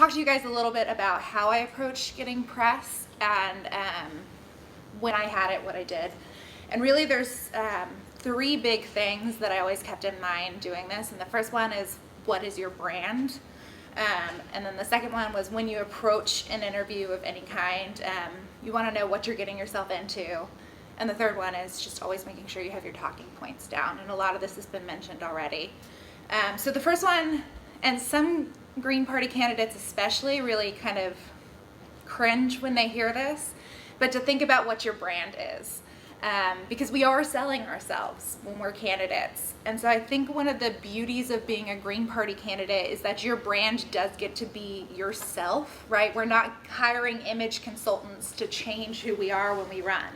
talk to you guys a little bit about how I approach getting press and when I had it, what I did. And really there's 3 big things that I always kept in mind doing this. And the first one is, what is your brand? And then the second one was, when you approach an interview of any kind, you want to know what you're getting yourself into. And the third one is just always making sure you have your talking points down. And a lot of this has been mentioned already. So the first one, and some Green Party candidates especially really kind of cringe when they hear this, but to think about what your brand is. Because we are selling ourselves when we're candidates. And so I think one of the beauties of being a Green Party candidate is that your brand does get to be yourself, right? We're not hiring image consultants to change who we are when we run.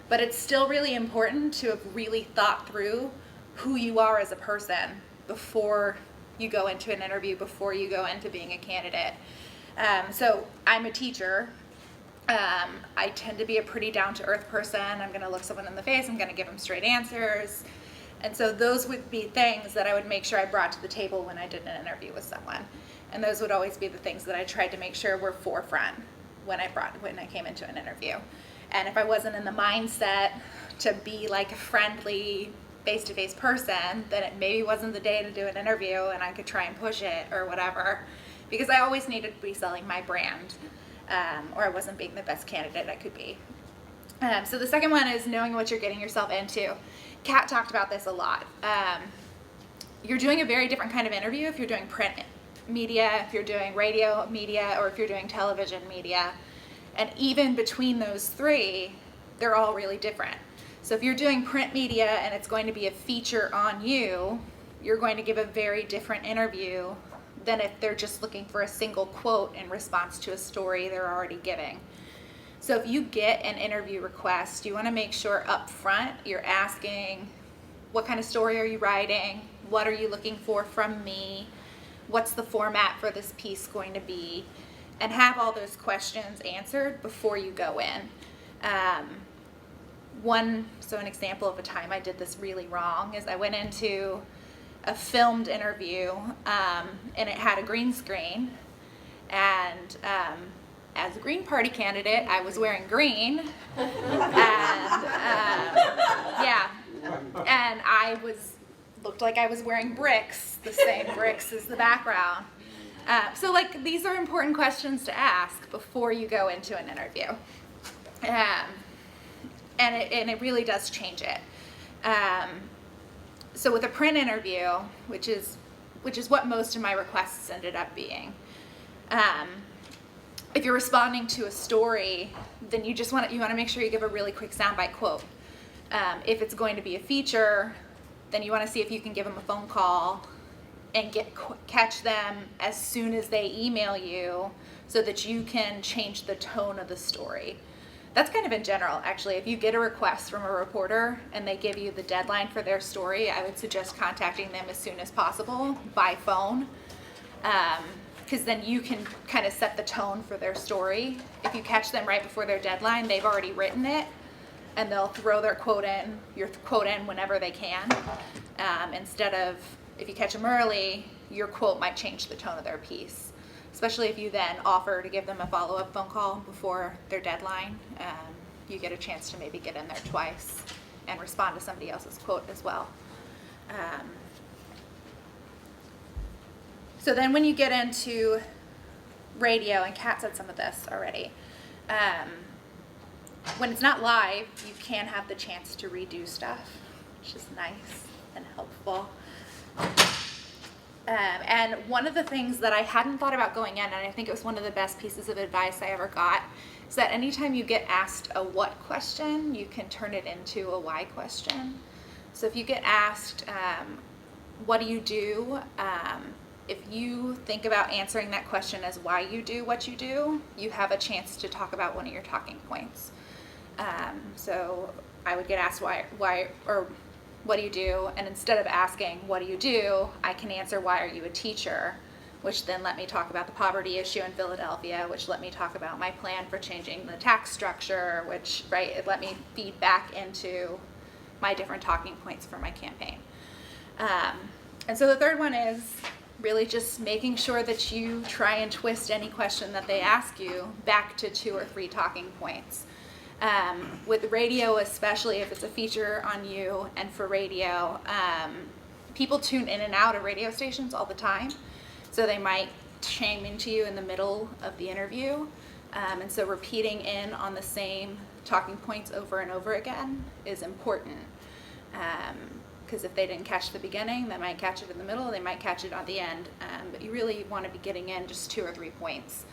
But it's still really important to have really thought through who you are as a person before you go into an interview, before you go into being a candidate. So I'm a teacher. I tend to be a pretty down-to-earth person. I'm going to look someone in the face. I'm going to give them straight answers. And so those would be things that I would make sure I brought to the table when I did an interview with someone. And those would always be the things that I tried to make sure were forefront when I came into an interview. And if I wasn't in the mindset to be like a friendly, face-to-face person, then it maybe wasn't the day to do an interview and I could try and push it or whatever. Because I always needed to be selling my brand. Or I wasn't being the best candidate I could be. So the second one is knowing what you're getting yourself into. Kat talked about this a lot. You're doing a very different kind of interview if you're doing print media, if you're doing radio media, or if you're doing television media. And even between those 3, they're all really different. So if you're doing print media and it's going to be a feature on you, you're going to give a very different interview than if they're just looking for a single quote in response to a story they're already giving. So if you get an interview request, you want to make sure up front you're asking, what kind of story are you writing? What are you looking for from me? What's the format for this piece going to be? And have all those questions answered before you go in. So an example of a time I did this really wrong is I went into a filmed interview, and it had a green screen, and as a Green Party candidate, I was wearing green, and I looked like I was wearing bricks, the same bricks as the background. So like, these are important questions to ask before you go into an interview, and it really does change it. So with a print interview, which is what most of my requests ended up being, if you're responding to a story, then you want to make sure you give a really quick soundbite quote. If it's going to be a feature, then you want to see if you can give them a phone call and catch them as soon as they email you, so that you can change the tone of the story. That's kind of in general, actually. If you get a request from a reporter and they give you the deadline for their story, I would suggest contacting them as soon as possible by phone, because then you can kind of set the tone for their story. If you catch them right before their deadline, they've already written it, and they'll throw your quote in whenever they can. Instead of, if you catch them early, your quote might change the tone of their piece. Especially if you then offer to give them a follow-up phone call before their deadline, you get a chance to maybe get in there twice and respond to somebody else's quote as well. So then when you get into radio, and Kat said some of this already, when it's not live, you can have the chance to redo stuff, which is nice and helpful. And one of the things that I hadn't thought about going in, and I think it was one of the best pieces of advice I ever got, is that anytime you get asked a what question, you can turn it into a why question. So if you get asked, what do you do? If you think about answering that question as why you do what you do, you have a chance to talk about one of your talking points. So I would get asked why, or what do you do? And instead of asking, what do you do? I can answer, why are you a teacher? Which then let me talk about the poverty issue in Philadelphia, which let me talk about my plan for changing the tax structure, which, right, it let me feed back into my different talking points for my campaign. And so the third one is really just making sure that you try and twist any question that they ask you back to 2 or 3 talking points. With radio, especially if it's a feature on you and for radio, people tune in and out of radio stations all the time. So they might chime into you in the middle of the interview. And so repeating in on the same talking points over and over again is important. Because if they didn't catch the beginning, they might catch it in the middle, they might catch it on the end. But you really want to be getting in just 2 or 3 points.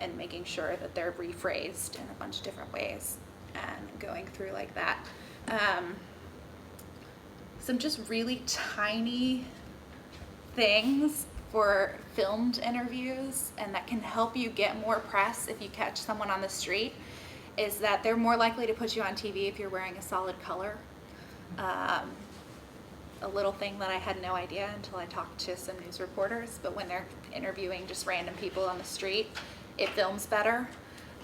And making sure that they're rephrased in a bunch of different ways and going through like that. Some just really tiny things for filmed interviews and that can help you get more press if you catch someone on the street is that they're more likely to put you on TV if you're wearing a solid color. A little thing that I had no idea until I talked to some news reporters, but when they're interviewing just random people on the street, it films better.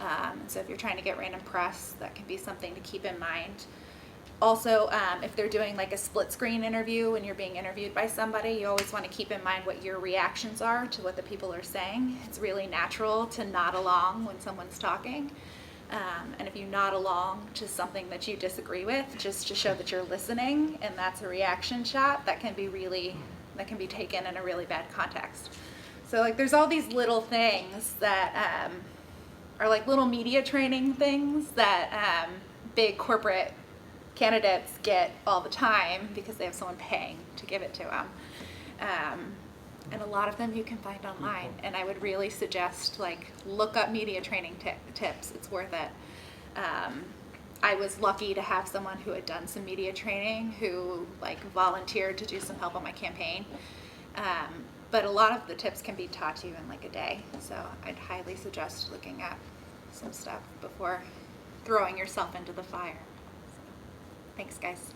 And so if you're trying to get random press, that can be something to keep in mind. Also, if they're doing like a split screen interview when you're being interviewed by somebody, you always want to keep in mind what your reactions are to what the people are saying. It's really natural to nod along when someone's talking. And if you nod along to something that you disagree with, just to show that you're listening, and that's a reaction shot, that can be taken in a really bad context. So like there's all these little things that are like little media training things that big corporate candidates get all the time because they have someone paying to give it to them. And a lot of them you can find online. And I would really suggest like look up media training tips. It's worth it. I was lucky to have someone who had done some media training who like volunteered to do some help on my campaign. But a lot of the tips can be taught to you in like a day. So I'd highly suggest looking at some stuff before throwing yourself into the fire. Thanks, guys.